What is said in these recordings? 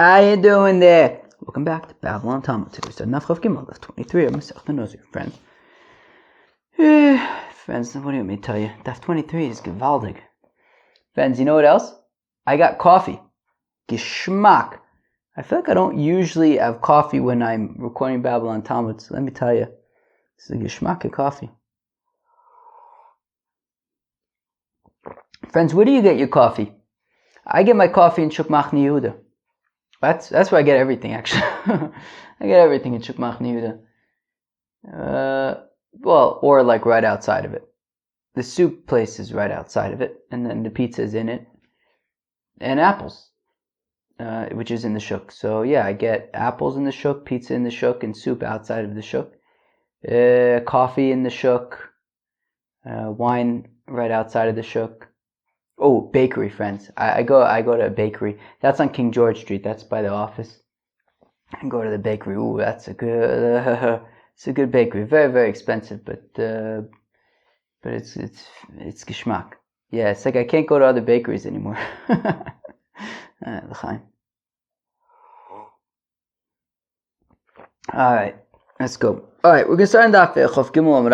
How you doing there? Welcome back to Babylon Talmud. Today we start Naf Chav Gimel, Daf 23 of Masechet Nazir, friends. Friends, what do you want me to tell you? Daf 23 is gewaldig. Friends, you know what else? I got coffee. Geschmack. I feel like I don't usually have coffee when I'm recording Babylon Talmud, so let me tell you, this is a geschmack of coffee. Friends, where do you get your coffee? I get my coffee in Shuk Machne Yehuda. That's where I get everything, actually. I get everything in Shuk Machne Yehuda. Or like right outside of it. The soup place is right outside of it, and then the pizza is in it. And apples, which is in the Shuk. So yeah, I get apples in the Shuk, pizza in the Shuk, and soup outside of the Shuk. Coffee in the Shuk. Wine right outside of the Shuk. Oh, bakery, friends. I go to a bakery. That's on King George Street. That's by the office. I go to the bakery. Ooh, that's a good. It's a good bakery. Very, very expensive, but it's geschmack. Yeah, it's like I can't go to other bakeries anymore. L'chaim. All right, let's go. All right, we're gonna start on Daf Chav Gimel Amud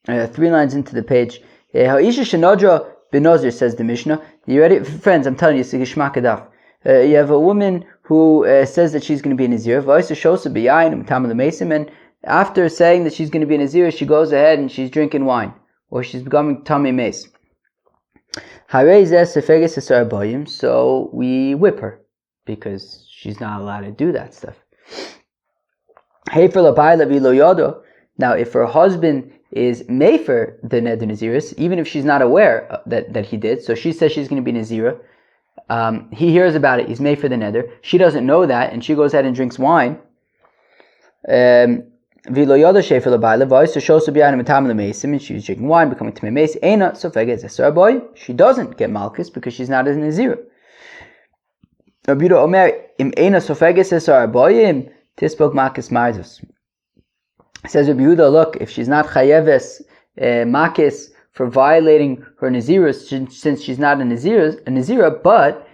Aleph. 3 lines into the page. Ha'isha shenodra Nazir, says the Mishnah. You ready? Friends, I'm telling you, it's a geschmack adaf. You have a woman who says that she's going to be a Nazir, and after saying that she's going to be a Nazir, she goes ahead and she's drinking wine, or she's becoming Tamei Meis. So we whip her, because she's not allowed to do that stuff. Now, if her husband is Mefer the Neder Naziris, even if she's not aware that he did, so she says she's going to be Nazira, he hears about it, he's Mefer the Neder, she doesn't know that, and she goes ahead and drinks wine, and she was drinking wine, becoming Tamei Meis, she doesn't get Malchus because she's not a Nazira. Tisbok Malchus Marzus. Says Rabbi Yehuda, look, if she's not chayeves makis for violating her nazirus, since she's not a nazira, but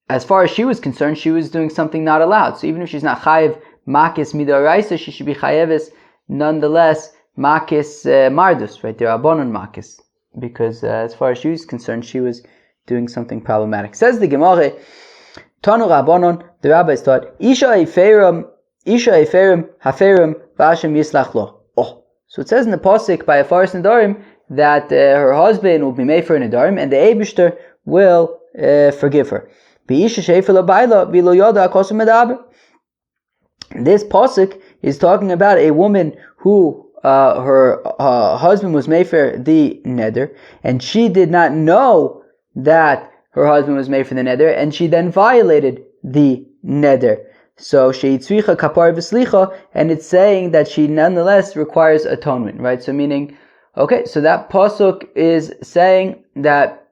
as far as she was concerned, she was doing something not allowed. So even if she's not chayev makis midaraisa, she should be chayeves nonetheless makis mardus, right? They're abonon makis, because as far as she was concerned, she was doing something problematic. Says the Gemara, Tanu Rabbanon, the rabbis taught, Isha eferim haferim. Oh, so it says in the pasuk by a Faris Nedarim that her husband will be made for a Nedarim, and the Eibishter will forgive her. This pasuk is talking about a woman who her husband was made for the neder, and she did not know that her husband was made for the neder, and she then violated the neder. So she'itzricha kapar v'slicha, and it's saying that she nonetheless requires atonement, right? So meaning, okay, so that pasuk is saying that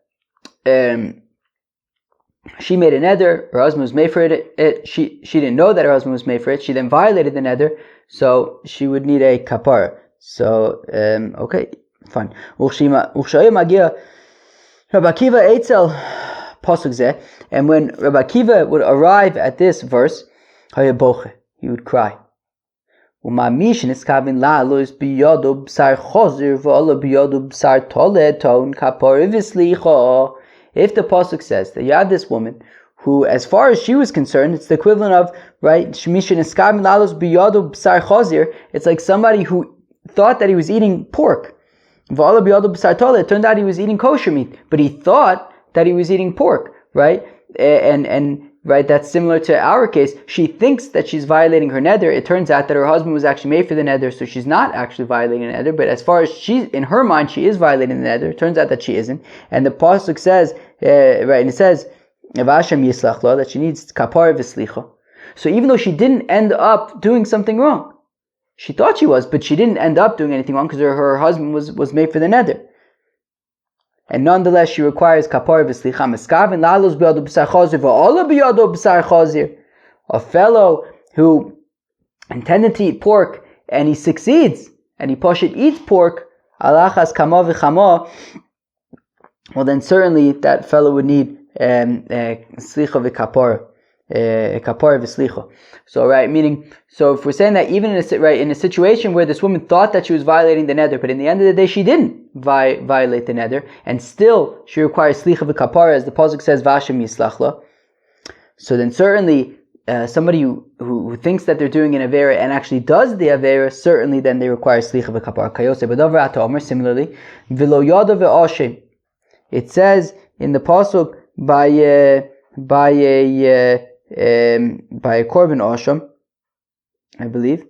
she made a neder, her husband was made for it. She didn't know that her husband was made for it. She then violated the neder, so she would need a kapar. So okay, fine. Uchshaya magia Rabbi Akiva etzel pasuk zeh, and when Rabbi Akiva would arrive at this verse, he would cry. If the pasuk says that you have this woman who, as far as she was concerned, it's the equivalent of, right, it's like somebody who thought that he was eating pork. It turned out he was eating kosher meat, but he thought that he was eating pork, right? And right, that's similar to our case. She thinks that she's violating her neder. It turns out that her husband was actually made for the neder, so she's not actually violating the neder. But as far as in her mind, she is violating the neder. It turns out that she isn't. And the pasuk says, right, and it says, that she needs kapar v'slicha. So even though she didn't end up doing something wrong, she thought she was, but she didn't end up doing anything wrong because her husband was made for the neder. And nonetheless, she requires kapar v'slicha meskavin lalos biyado b'sar chazir v'ola biyado b'sar chazir. A fellow who intended to eat pork and he succeeds and he pashit eats pork, alachas kama v'chama. Well, then certainly that fellow would need slicha v'kapar. kapara v'slicha. So right, meaning, so if we're saying that even in a situation where this woman thought that she was violating the neder, but in the end of the day she didn't violate the neder, and still she requires slicha v'kapara, as the pasuk says, v'Hashem yislachla. So then certainly somebody who thinks that they're doing an avera and actually does the avera, certainly then they require slicha v'kapara. Kayose b'davar ata omer, similarly, v'lo yada ve'ashem. It says in the pasuk by a korban asham, I believe,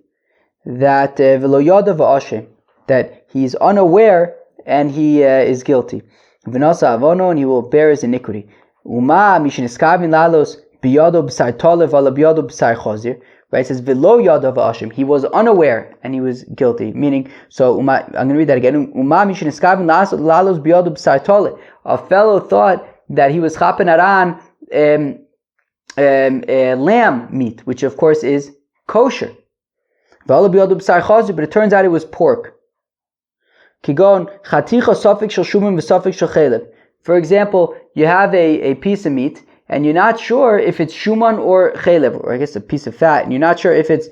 that v'lo yada ve'ashem, that he's unaware and he is guilty. V'nasa avono, and he will bear his iniquity. Uma mishin eskavin lalos biyado b'sar tolev ala biyado b'sar chazir. Right, it says v'lo yada ve'ashem. He was unaware and he was guilty. Meaning, so I'm going to read that again. Uma mishin eskavin lalos biyado b'sar tolev. A fellow thought that he was chapen aran lamb meat, which of course is kosher. But it turns out it was pork. For example, you have a piece of meat and you're not sure if it's shuman or chalev, or I guess a piece of fat, and you're not sure if it's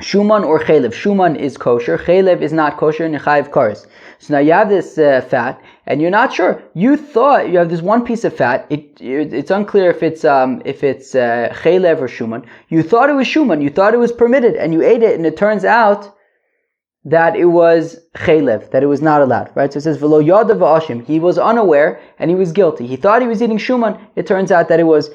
shuman or chalev. Shuman is kosher, chalev is not kosher, and chayiv kares. So now you have this fat, and you're not sure. You thought you have this one piece of fat. It's unclear if it's chalev or shuman. You thought it was shuman. You thought it was permitted, and you ate it, and it turns out that it was chalev, that it was not allowed. Right? So it says v'lo yada v'ashim. He was unaware, and he was guilty. He thought he was eating shuman. It turns out that it was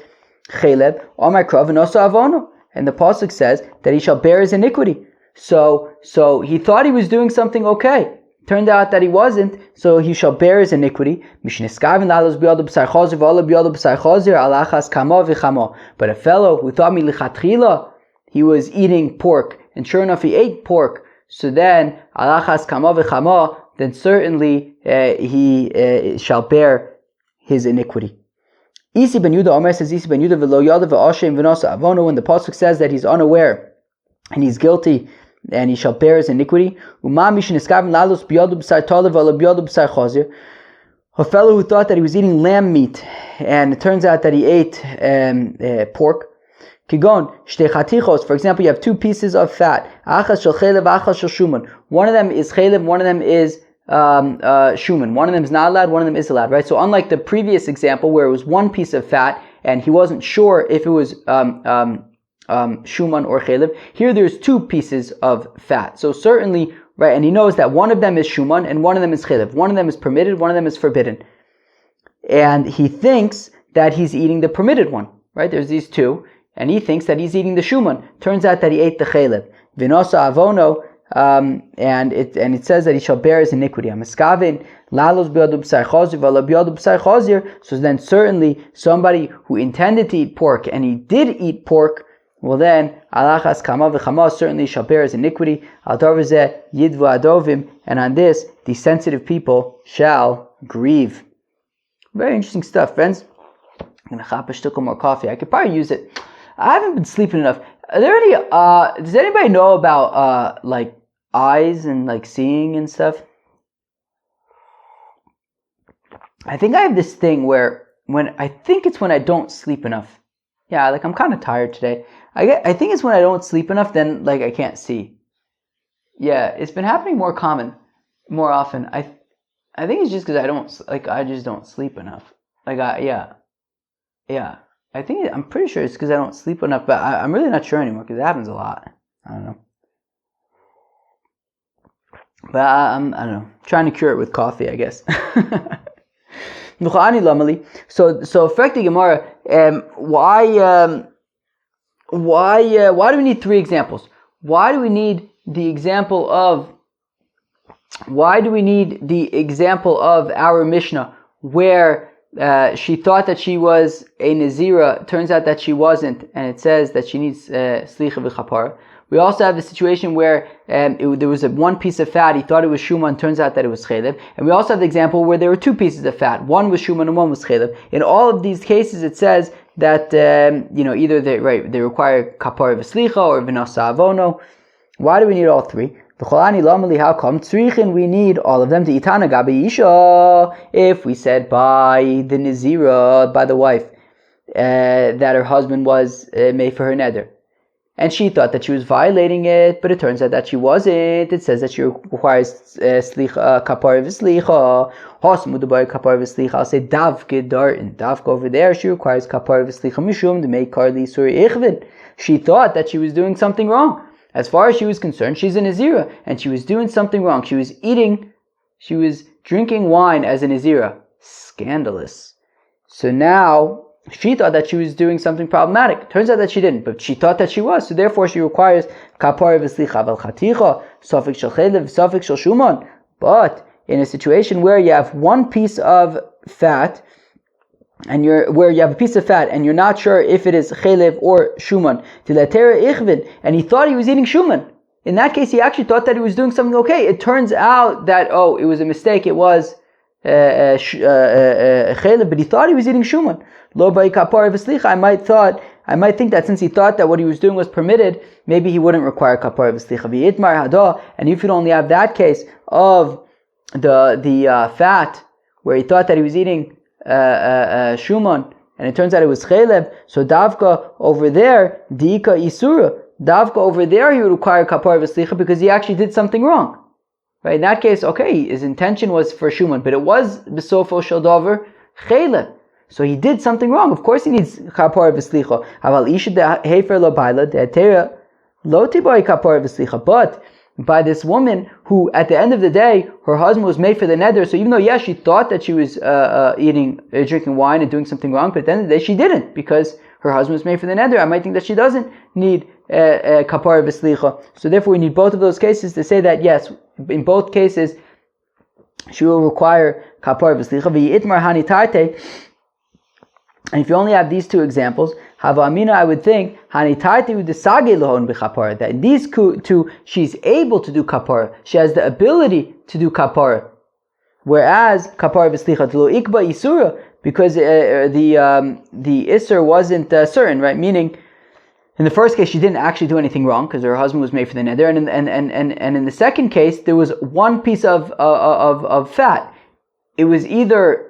chalev. Amar krav v'nosa avono. And the pasuk says that he shall bear his iniquity. So he thought he was doing something okay. Turned out that he wasn't, so he shall bear his iniquity. But a fellow who thought milichatchila he was eating pork, and sure enough he ate pork, so then alachas kama v'chama, then certainly he shall bear his iniquity. Isi ben Yuda Omer says, Isi ben Yuda v'lo yada v'ashem v'nosa avono, when the pasuk says that he's unaware and he's guilty and he shall bear his iniquity. Uma mishin eskavim lalos biyadu b'sar tolev ala biyadu b'sar chazir. A fellow who thought that he was eating lamb meat and it turns out that he ate pork. Kigon shtei chatichos, for example, you have two pieces of fat. Achas shel chalev, achas shel shuman. One of them is chalev, one of them is shuman. One of them is not allowed, one of them is allowed, right? So unlike the previous example where it was one piece of fat and he wasn't sure if it was shuman or chalev, here there's two pieces of fat. So certainly, right, and he knows that one of them is shuman and one of them is chalev. One of them is permitted, one of them is forbidden. And he thinks that he's eating the permitted one, right? There's these two, and he thinks that he's eating the shuman. Turns out that he ate the chalev. V'nosa avono, and it says that he shall bear his iniquity. Amaskavin lalos biyadu b'sar chazir v'ala biyadu b'sar chazir. So then certainly somebody who intended to eat pork and he did eat pork, well then alachas kama v'chama, certainly shall bear his iniquity. Al darvazeh yidvu adovim, and on this the sensitive people shall grieve. Very interesting stuff, friends. I'm gonna chop a shtuckle more coffee. I could probably use it. I haven't been sleeping enough. Are there any? Does anybody know about like eyes and like seeing and stuff? I think I have this thing where when I don't sleep enough. Yeah, like I'm kind of tired today. I think it's when I don't sleep enough, then like I can't see. Yeah, it's been happening more often. I think it's just because I just don't sleep enough. Yeah. I'm pretty sure it's because I don't sleep enough, but I'm really not sure anymore because it happens a lot. I don't know. But I don't know. Trying to cure it with coffee, I guess. So effective Gemara, why do we need three examples? Why do we need the example of our Mishnah where she thought that she was a Nazira, turns out that she wasn't, and it says that she needs Slicha v'chapara. We also have the situation where there was one piece of fat, he thought it was shuman, turns out that it was chalev. And we also have the example where there were two pieces of fat, one was shuman and one was chalev. In all of these cases it says that either they require kapara v'slicha or v'nasa avono. Why do we need all three? How come? We need all of them to itana gabi isha. If we said by the Nazira, by the wife, that her husband was made for her neder. And she thought that she was violating it, but it turns out that she wasn't. It says that she requires slicha, kapara v'slicha. Hasmudabai kapara v'slicha. I'll say davke dartin. Davke over there, she requires kapara v'slicha mishum to make karli suri ichvin. She thought that she was doing something wrong. As far as she was concerned, she's a Nazira, and she was doing something wrong. She was drinking wine as a Nazira. Scandalous. So now, she thought that she was doing something problematic. Turns out that she didn't, but she thought that she was. So therefore, she requires kapara v'slicha vel chaticha, safik shel chelev, safik shel shuman. But in a situation where you have one piece of fat, and where you have a piece of fat, and you're not sure if it is chelev or shuman, tilatera ichvin, and he thought he was eating shuman. In that case, he actually thought that he was doing something okay. It turns out that it was a mistake. It was chelev, but he thought he was eating shuman. Lo by kapara v'slicha. I might think that since he thought that what he was doing was permitted, maybe he wouldn't require kapara v'slicha. V'yitmar hada. And if you'd only have that case of the fat where he thought that he was eating shuman, and it turns out it was chelev, so davka over there, diika isura, davka over there he would require kapara v'slicha because he actually did something wrong. Right? In that case, okay, his intention was for shuman, but it was b'sofo shel davar chelev. So he did something wrong. Of course he needs kapara v'slicha. Aval isha hefer lo baila de'atera lo tibai kapara v'slicha. But by this woman who, at the end of the day, her husband was made for the neder. So even though, yes, she thought that she was drinking wine and doing something wrong, but at the end of the day, she didn't because her husband was made for the neder. I might think that she doesn't need kapara v'slicha. So therefore, we need both of those cases to say that, yes, in both cases, she will require kapara v'slicha. V'yitmar hani tarte. And if you only have these two examples, Hava Amina, I would think, that in these two, she's able to do kapara. She has the ability to do kapara. Whereas, kapara v'slicha lo ikba isura, because the isur wasn't certain, right? Meaning, in the first case, she didn't actually do anything wrong because her husband was made for the neder. And in the second case, there was one piece of fat. It was either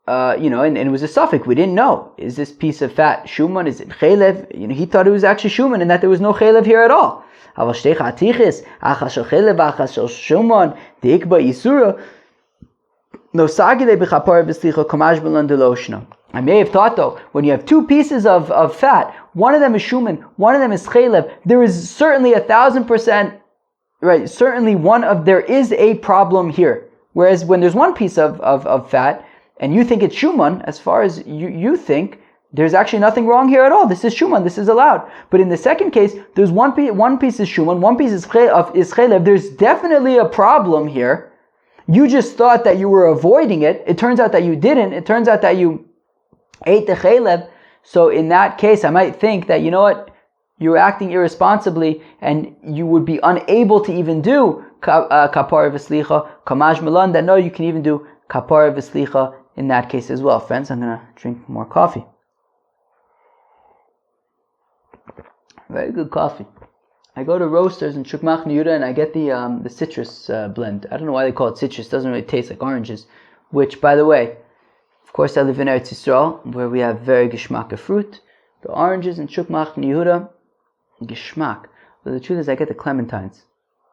and it was a suffix. We didn't know. Is this piece of fat shuman? Is it chelev? He thought it was actually shuman and that there was no chelev here at all. I may have thought though, when you have two pieces of fat, one of them is shuman, one of them is chelev, there is certainly 1,000%, right? Certainly there is a problem here. Whereas when there's one piece of fat, and you think it's shuman, as far as you think, there's actually nothing wrong here at all. This is shuman, this is allowed. But in the second case, there's one piece is shuman, one piece is chelev. There's definitely a problem here. You just thought that you were avoiding it. It turns out that you didn't. It turns out that you ate the chelev. So in that case, I might think that, you know what, you were acting irresponsibly, and you would be unable to even do kapara v'slicha, kamash malan, that no, you can even do kapara v'slicha in that case as well. Friends, I'm going to drink more coffee. Very good coffee. I go to Roasters in Shukmach Yehuda and I get the citrus blend. I don't know why they call it citrus. It doesn't really taste like oranges. Which, by the way, of course I live in Eretz Yisrael, where we have very geschmack of fruit. The oranges in Shukmach Yehuda, geschmack. But the truth is I get the clementines.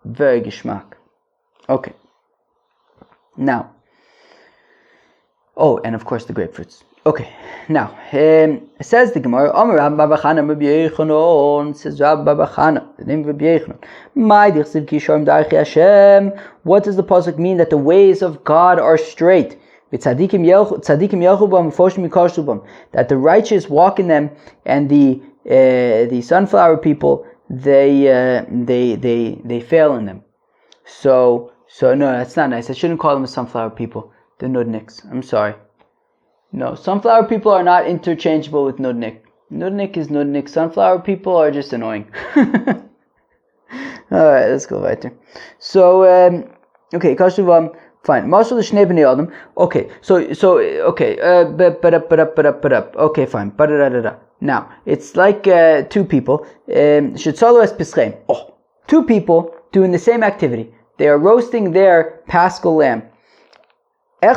Very geschmack. Okay. Now, and of course the grapefruits. Okay, now, it says the Gemara, Amar Rabbi Bar Chana Rabbi Yechanon, says Rabbi Bar Chana, the name of Rabbi Yechanon. What does the pasuk mean that the ways of God are straight? That the righteous walk in them, and the sunflower people, they fail in them. So no, that's not nice. I shouldn't call them sunflower people. The nudniks. I'm sorry. No, sunflower people are not interchangeable with nudnik. Nudnik is nudnik. Sunflower people are just annoying. Alright, let's go weiter. So, okay, Kashuv, fine. Mashal l'shnei b'nei adam. Okay, okay, fine. Now, it's like two people. Shetzalo es pischem. Two people doing the same activity. They are roasting their paschal lamb. One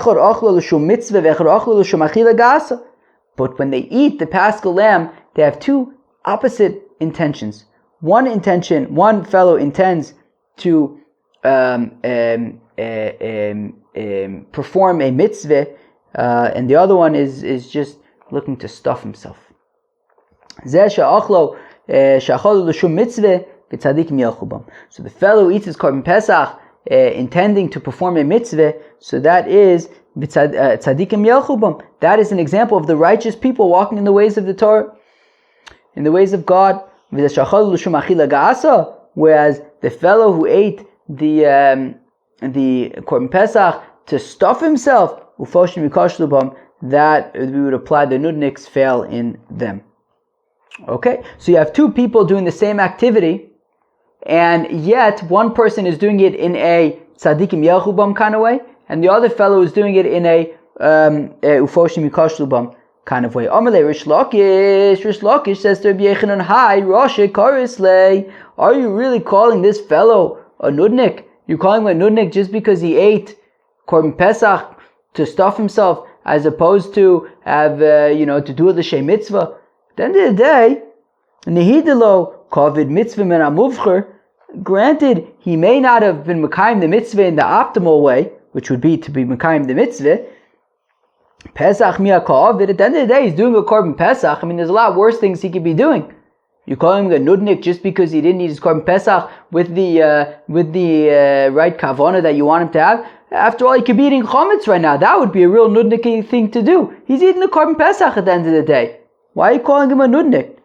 But when they eat the Paschal lamb, they have two opposite intentions. One fellow intends to perform a mitzvah, and the other one is just looking to stuff himself. So the fellow who eats his korban pesach intending to perform a mitzvah, so that is tzadikim yelchubam. That is an example of the righteous people walking in the ways of the Torah, in the ways of God. Whereas the fellow who ate the korban pesach to stuff himself, that we would apply the nudniks fail in them. Okay, so you have two people doing the same activity, and yet one person is doing it in a tzadikim yelchubam kind of way, and the other fellow is doing it in a ufoshim yikashlubam kind of way. Amalei Rish Lakish says to Rabbi Yechanan, "Hi, Rosh Karislei, are you really calling this fellow a nudnik? You're calling him a nudnik just because he ate korban pesach to stuff himself, as opposed to have to do the l'shem mitzvah." At the end of the day, Nehidelo Kovid mitzvah min amuvcher. Granted, he may not have been mekayim the mitzvah in the optimal way, which would be to be mekayim the mitzvah. Pesach miya kovid. At the end of the day, he's doing a korban pesach. I mean, there's a lot worse things he could be doing. You call him a nudnik just because he didn't eat his korban pesach with the right kavana that you want him to have. After all, he could be eating chametz right now. That would be a real nudnik thing to do. He's eating the korban pesach at the end of the day. Why are you calling him a nudnik?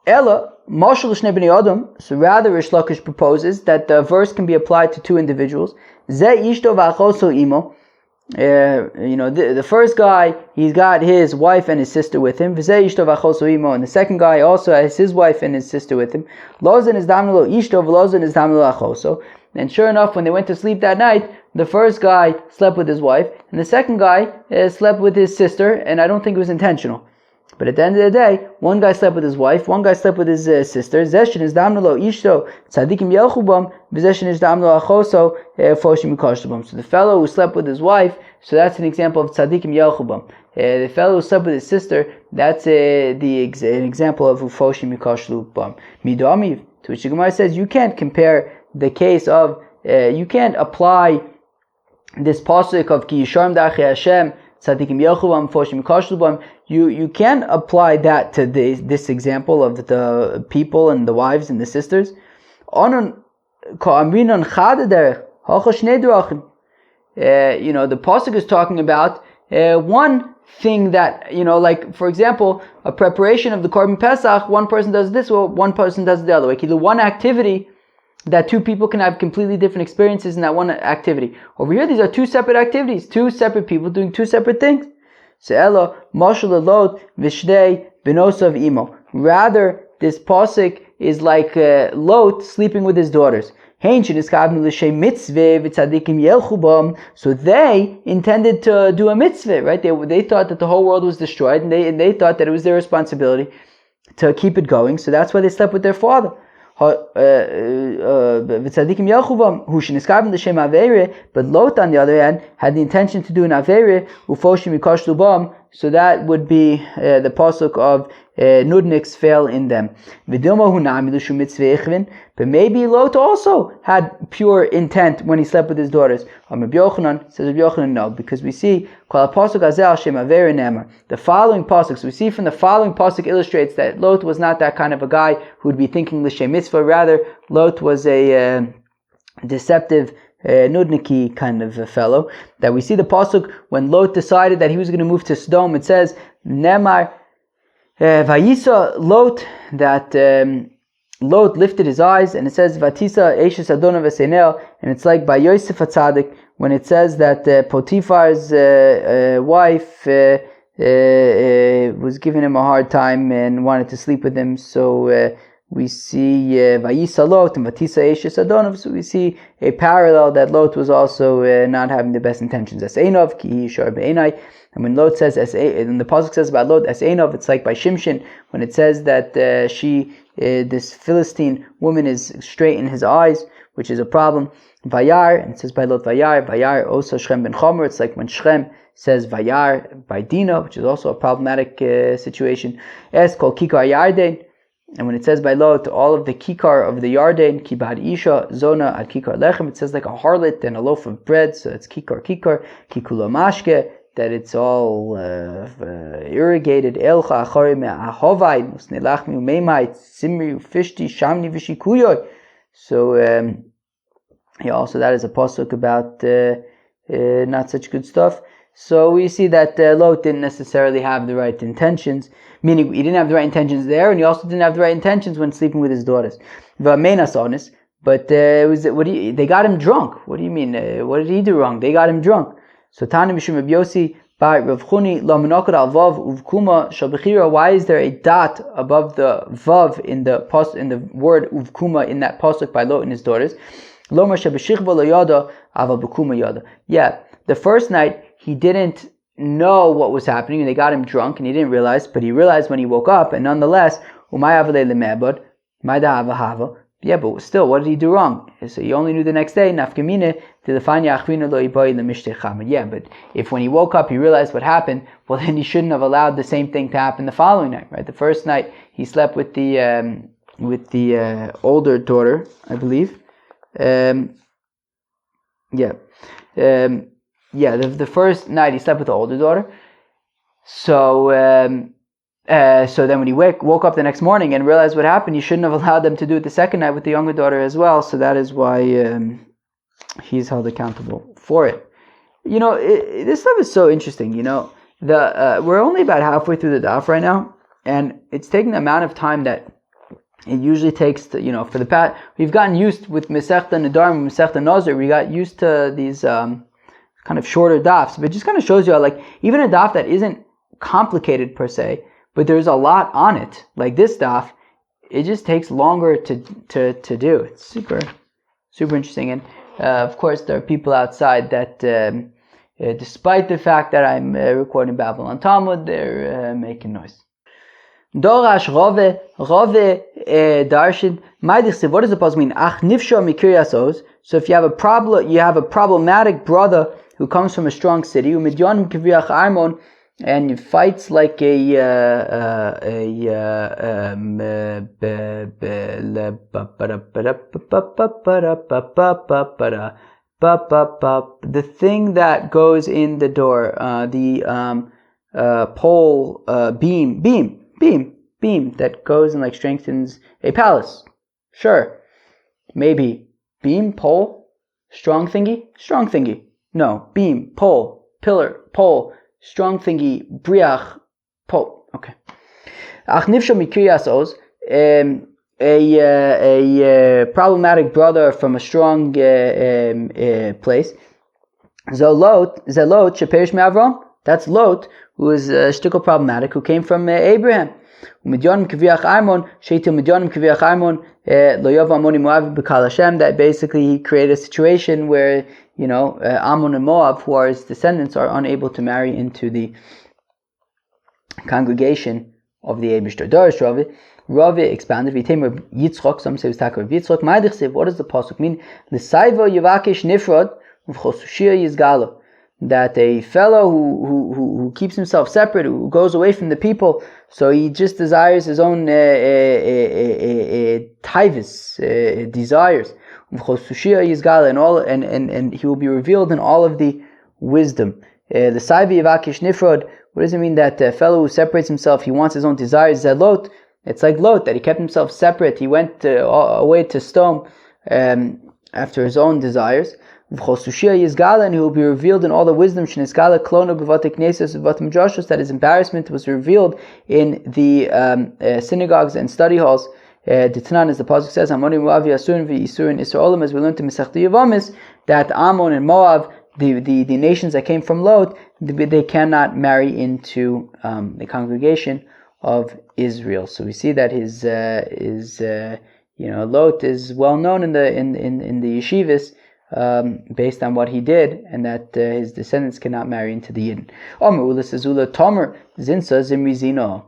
Ella, Mashal Shnei Bnei Adam. So rather, Rish Lakish proposes that the verse can be applied to two individuals. Ze ishto v'achoso imo. The first guy, he's got his wife and his sister with him. And the second guy also has his wife and his sister with him. And sure enough, when they went to sleep that night, the first guy slept with his wife, and the second guy slept with his sister, and I don't think it was intentional. But at the end of the day, one guy slept with his wife, one guy slept with his sister. So the fellow who slept with his wife, so that's an example of tzadikim yelchubam. The fellow who slept with his sister, that's an example of ufoshim yikashlubam. Midamiv, to which the Gemara says you can't compare the case of, you can't apply this pasuk of ki yisharm da'achei Hashem tzadikim yelchubam ufoshim yikashlubam. You can apply that to this example of the people and the wives and the sisters. The pasuk is talking about one thing that, like for example, a preparation of the korban pesach, one person does this, or one person does the other way. The one activity that two people can have completely different experiences in that one activity. Over here, these are two separate activities, two separate people doing two separate things. Rather, this pasuk is like Lot sleeping with his daughters. So they intended to do a mitzvah, right? They thought that the whole world was destroyed, and they thought that it was their responsibility to keep it going. So that's why they slept with their father. But Lot, on the other hand, had the intention to do an avere, so that would be the pasuk of nudniks fail in them. But maybe Lot also had pure intent when he slept with his daughters. Says Rabbi Yochanan, no, because we see the following pasuk. So we see from the following pasuk illustrates that Lot was not that kind of a guy who would be thinking l'shem mitzvah. Rather, Lot was a deceptive, nudniki kind of a fellow. That we see the pasuk when Lot decided that he was going to move to Sodom. It says Nemar Vayisa Lot, that Lot lifted his eyes, and it says Vatisa Eishes Adonai V'Seinel, and it's like by Yosef HaTzadik when it says that Potiphar's wife was giving him a hard time and wanted to sleep with him. So we see Vayisa Lot and Vatisa Eishes Adonai. So we see a parallel that Lot was also not having the best intentions. As Einov ki yishar be'enai. And when Lot says, and the pasuk says about Lot as Einov, it's like by Shimshon when it says that this Philistine woman is straight in his eyes, which is a problem. Vayar, and it says by Lot Vayar also Shrem ben Chomer. It's like when Shrem says Vayar by Dina, which is also a problematic situation. Es kol kikar yarden, and when it says by Lot, all of the kikar of the yarden, kibad isha zona ad kikar lechem, it says like a harlot and a loaf of bread, so it's kikar kikula mashke, that it's all irrigated. Elcha achari me'ahovai nusnelachmi umeimai simri ufishti shamni vishikuyoy. So also that is a pasuk about not such good stuff. So we see that Lot didn't necessarily have the right intentions, meaning he didn't have the right intentions there, and he also didn't have the right intentions when sleeping with his daughters. But they got him drunk. What do you mean? What did he do wrong? They got him drunk. So Tana Mishum Reb Yossi by Rav Chuni la menakad al vav uvkuma shel bechira. Why is there a dot above the vav in the word uvkuma in that pasuk by Lot and his daughters? Lomar shebeshichva lo yada aval b'kuma yada. Yeah, the first night he didn't know what was happening, and they got him drunk, and he didn't realize, but he realized when he woke up, and nonetheless, yeah, but still, what did he do wrong? So he only knew the next day, yeah, but if when he woke up he realized what happened, well then he shouldn't have allowed the same thing to happen the following night, right? The first night he slept with the older daughter, I believe. The first night he slept with the older daughter. So then when he woke up the next morning and realized what happened, he shouldn't have allowed them to do it the second night with the younger daughter as well. So that is why he's held accountable for it. This stuff is so interesting. We're only about halfway through the daf right now, and it's taking the amount of time that it usually takes to, for the past, we've gotten used with Masechta Nedarim and Masechta Nazir, we got used to these kind of shorter dafs, but it just kind of shows you how, like, even a daf that isn't complicated per se, but there's a lot on it, like this daf, it just takes longer to do. It's super, super interesting. And of course, there are people outside that, despite the fact that I'm recording Babylon Talmud, they're making noise. Dorash Rove Darshan. What does the pasuk mean? Ach nifsha mikiryas oz. So if you have a problematic brother who comes from a strong city, umidyon kivriach armon, and he fights like the thing that goes in the door, the pole, beam that goes and like strengthens a palace. Sure. Maybe beam, pole, strong thingy. No, beam, pole, pillar, pole, strong thingy, briach, pole. Okay. Ach nifsha mikiryas oz, a problematic brother from a strong place. Zelot sheperish me'Avram. That's Lot, who is shtickle problematic, who came from Abraham. That basically he created a situation where, Ammon and Moab, who are his descendants, are unable to marry into the congregation of the Eibishter. Darish Ravi expanded. Yitzchok, some say it was Taka of Yitzchok. What does the pasuk mean? L'saiva yavakish nifrod uvchosushia yizgalo. That a fellow who keeps himself separate, who goes away from the people, so he just desires his own taivus, desires, and he will be revealed in all of the wisdom. The Saivi Yavakish Nifrod. What does it mean that a fellow who separates himself, he wants his own desires? Zelot. It's like Lot, that he kept himself separate. He went away to Sodom after his own desires. And he will be revealed in all the wisdom that his embarrassment was revealed in the synagogues and study halls. Ditnan, as the pasuk says, as we learned to Masechta Yevamis, that Ammon and Moab, the nations that came from Lot, they cannot marry into the congregation of Israel. So we see that his Lot is well known in the yeshivas, based on what he did, and that his descendants cannot marry into the Yidden. Tomer Zinsa Zimri Zino.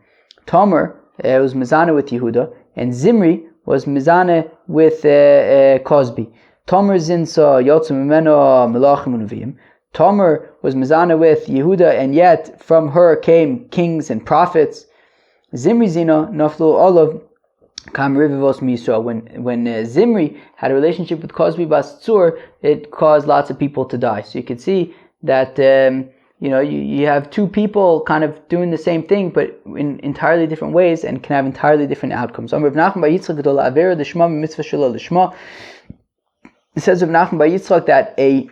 Tomer was Mizana with Yehuda, and Zimri was Mizana with Cosby. Tomer zinsa yotzu mimeno melachim unuvim. Tomer was mezana with Yehuda, and yet from her came kings and prophets. Zimri zina naflu olav kam rivivos misra. When Zimri had a relationship with Kozbi bas Tzur, it caused lots of people to die. So you can see that you have two people kind of doing the same thing, but in entirely different ways, and can have entirely different outcomes. It says of Nachman bar Yitzchak that an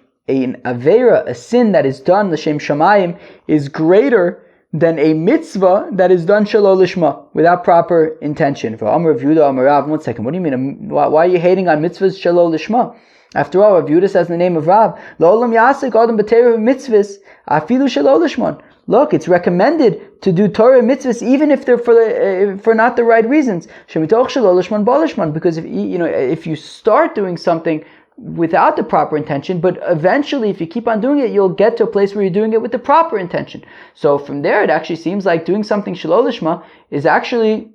avera, a sin that is done l'shem shamayim, is greater than a mitzvah that is done shelo lishma, without proper intention. For Amar Rav Yehuda Amar Rav, 1 second, what do you mean? Why are you hating on mitzvahs shelo lishma? After all, Rav Yehuda says in the name of Rav, Lo'olam yasik adam b'teira mitzvahs afilu shelo lishman. Look, it's recommended to do Torah mitzvahs even if they're for not the right reasons. Shemitoch shelo lishman balishman, because if you start doing something without the proper intention, but eventually if you keep on doing it, you'll get to a place where you're doing it with the proper intention. So from there, it actually seems like doing something shelo lishma is actually,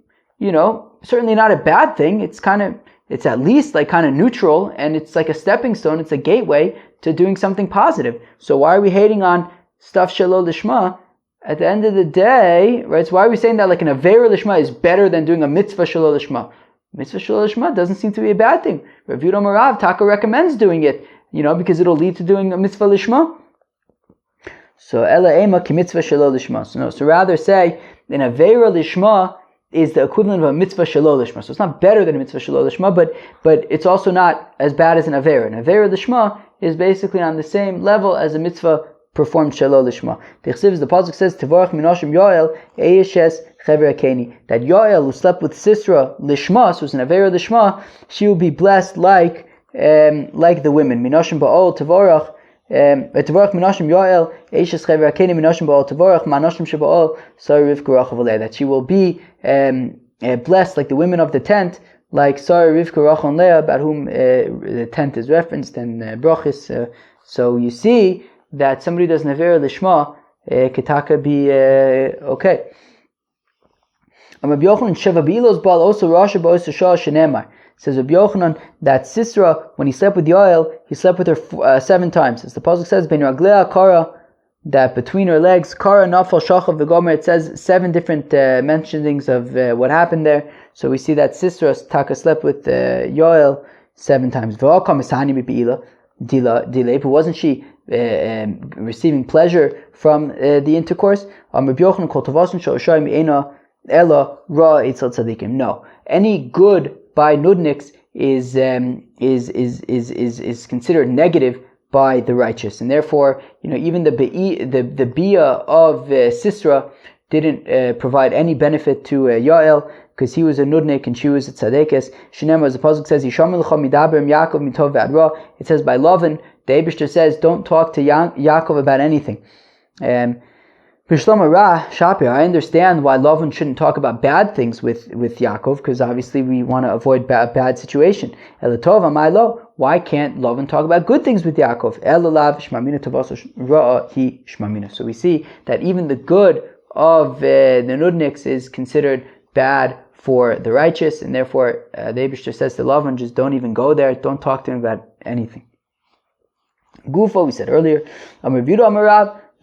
certainly not a bad thing. It's at least like kind of neutral, and it's like a stepping stone. It's a gateway to doing something positive. So why are we hating on stuff shelo lishma? At the end of the day, right? So why are we saying that like an avera lishma is better than doing a mitzvah shelo lishma? Mitzvah shelo lishma doesn't seem to be a bad thing. Rav Yehuda Amar Rav, Taka recommends doing it, because it'll lead to doing a mitzvah lishma. So ela ema ki mitzvah shelo lishma. So rather say an avera lishma is the equivalent of a mitzvah shelo lishma. So it's not better than a mitzvah shelo lishma, but it's also not as bad as an avera. An avera lishma is basically on the same level as a mitzvah performed shelo lishma. The pasuk says, "Tevorach minoshim Yoel eishes chever akeni." That Yoel, who slept with Sisera lishma, so it's an avera lishma, she will be blessed like the women. Minoshim ba'ol tevorach. Tevorach minoshim Yoel eishes chever akeni minoshim ba'ol tevorach manoshim shebaol sari rivka rachav aleh. That she will be blessed like the women of the tent, like Sari Rivka Rachel and Leah, about whom the tent is referenced in brachis. So you see that somebody does nevera lishma ketaka be okay. Rabbi Yochanan Sheva Bilos Bal also Rasha Ba'os Shah Shenemar. Says Rabbi Yochanan that Sisera, when he slept with Yael, he slept with her 7 times. As the pasuk says, Ben Raglea Kara, that between her legs, Kara Nafal Shachav V'Gomer. It says 7 different mentionings of what happened there. So we see that Sisera Taka slept with Yael 7 times. V'Akam Isani B'Ila Dilei, but wasn't she receiving pleasure from the intercourse? No, any good by nudniks is considered negative by the righteous, and therefore even the bia of Sisera didn't provide any benefit to Yael, because he was a nudnik and she was a tzadekes. Shinema, as the pasuk says, it says by Lavan, the Eibishter says, don't talk to Yaakov about anything. I understand why Lavan shouldn't talk about bad things with Yaakov, because obviously we want to avoid bad situation. Why can't Lavan talk about good things with Yaakov? So we see that even the good of the nudniks is considered bad for the righteous, and therefore the Eibishter says to Lavan, just don't even go there, don't talk to him about anything. Gufa, we said earlier, the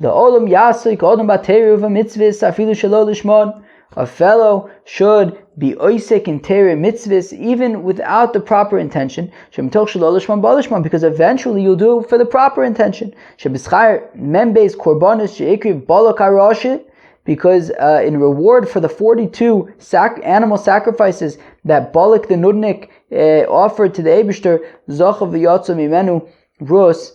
olam yasik odom bateri of a mitzvahs afilu shelo lishmon. A fellow should be oisek in Torah mitzvahs even without the proper intention. Shemitoch shelo lishmon balishmon, because eventually you'll do it for the proper intention. Shebischar membes korbanos sheikriv balak harashit, because in reward for the 42 animal sacrifices that Balak the Nudnik offered to the Eibishter, Zochav v'yatzu mimenu Rus.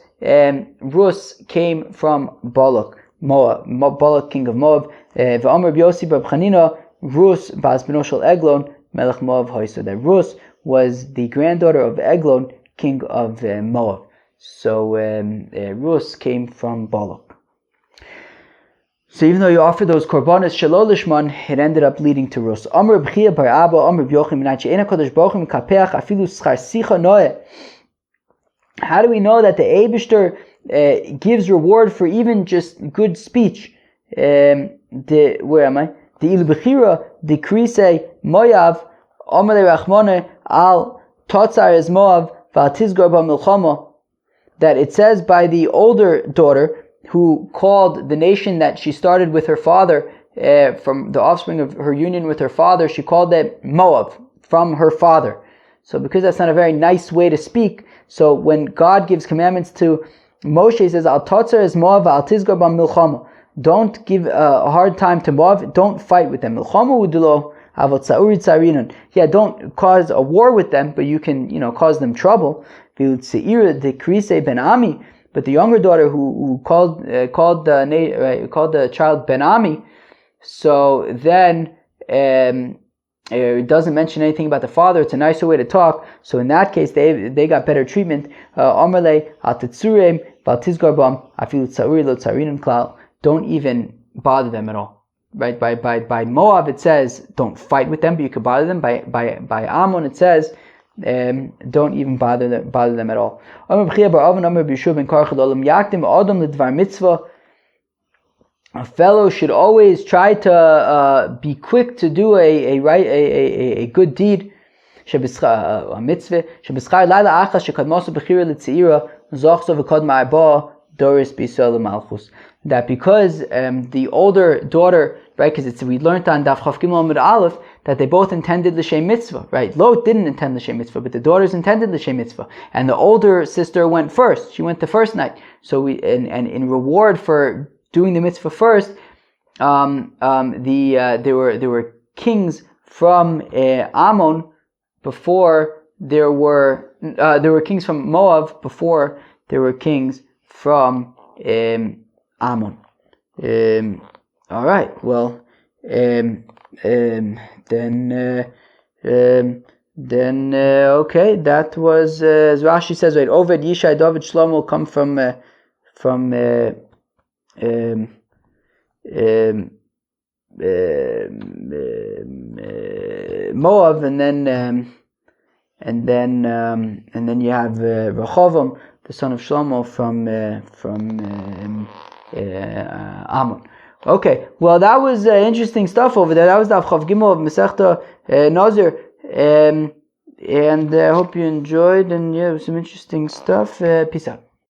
Rus came from Balak, Moab, Balak king of Moab. V'amar B'Yossi bar Chanina, Rus bas beno shel Eglon melech Moab hoyso. That Rus was the granddaughter of Eglon, king of Moab. So Rus came from Balak. So even though you offered those korbanos shelo lishman, it ended up leading to Rus. Amar B'chia bar Abba, Amar B'Yochim Minat she'ena kodesh baruch hu mekapeach afilu schar sicha noeh. How do we know that the Eibishter gives reward for even just good speech? Where am I? The il b'chira dekrise moyav amale rachmone al totzar es moav v'atizgar b'milchama, that it says by the older daughter who called the nation that she started with her father, from the offspring of her union with her father, she called it Moab, from her father. So because that's not a very nice way to speak, so when God gives commandments to Moshe, he says, Al Totzer es Moab, Al Tizgar b'milchama. Don't give a hard time to Moab, don't fight with them. Milchama udulo avot sa'uri tzarinun. Yeah, don't cause a war with them, but you can, cause them trouble. But the younger daughter who called the child Ben Ami, so then it doesn't mention anything about the father. It's a nicer way to talk. So in that case, they got better treatment. Omerle al tetzurem bal tizgar bam afilu tza'uri lo tzarinun klal. Don't even bother them at all. Right? By Moab it says don't fight with them, but you could bother them. By Ammon it says don't even bother them at all. A fellow should always try to be quick to do a good deed. A mitzvah. That because the older daughter, right, because we learned on Daf Chav Gimel Amud Aleph that they both intended l'shem mitzvah, right? Lot didn't intend l'shem mitzvah, but the daughters intended l'shem mitzvah, and the older sister went first. She went the first night. So and in reward for doing the mitzvah first, there were kings from Ammon before there were kings from Moab before there were kings from Ammon. All right. Well, then okay. That was as Rashi says. Right. Oved Yishai David Shlomo come from Moab, and then you have Rehovam, the son of Shlomo from Ammon. Okay, well that was interesting stuff over there. That was the Chav Gimel of Masechta Nazir, and I hope you enjoyed, and yeah, it was some interesting stuff. Peace out.